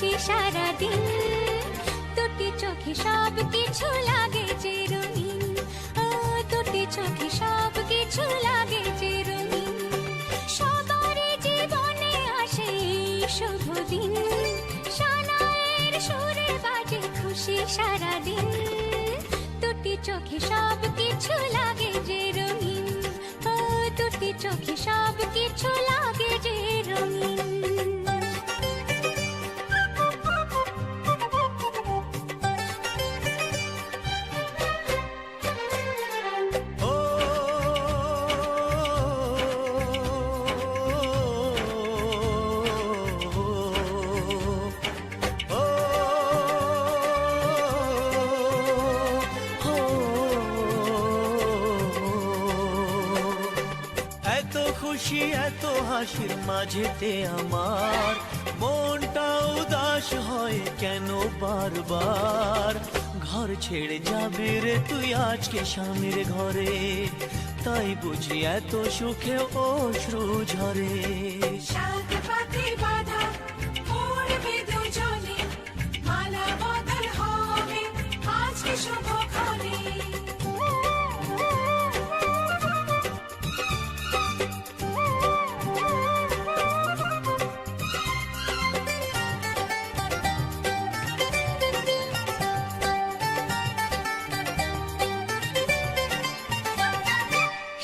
খুশি সারাদিন। দুটি চোখে সব কিছু লাগে যে রঙিন, ও দুটি চোখে সব কিছু লাগে যে রঙিন। সবারই জীবনে আসে এই শুভ দিন, সানাইয়ের সুরে বাজে খুশি সারাদিন। দুটি চোখে সব কিছু লাগে যে রঙিন, ও দুটি চোখে সব কিছু লাগে যে রঙিন। এত খুশি এত হাসির মাঝেতে আমার মনটা উদাস হয় কেন বারবার। ঘর ছেড়ে যাবে রে তুই আজকে স্বামীর ঘরে, তাই বুঝি এত সুখে অশ্রু ঝরে। সাত পাতে বাঁধা পড়বে দুজনে, মালা বদল হবে আজকে শুভক্ষণে।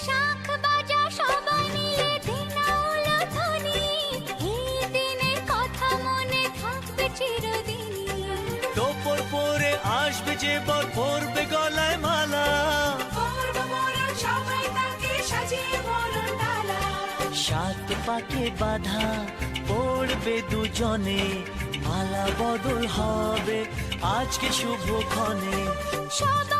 শাঁখ বাজা সবাই মিলে দিনাউল ধ্বনি, এই দিনের কথা মনে থাকবে চিরদিনই। টোপর পরে আসবে যে বর পরবে গলায় মালা, পরব বরণ সবাই তাকে সাজিয়ে বরণ ডালা। সাত পাকে বাঁধা পড়বে দুজনে, মালা বদল হবে আজকে শুভক্ষণে। সবাই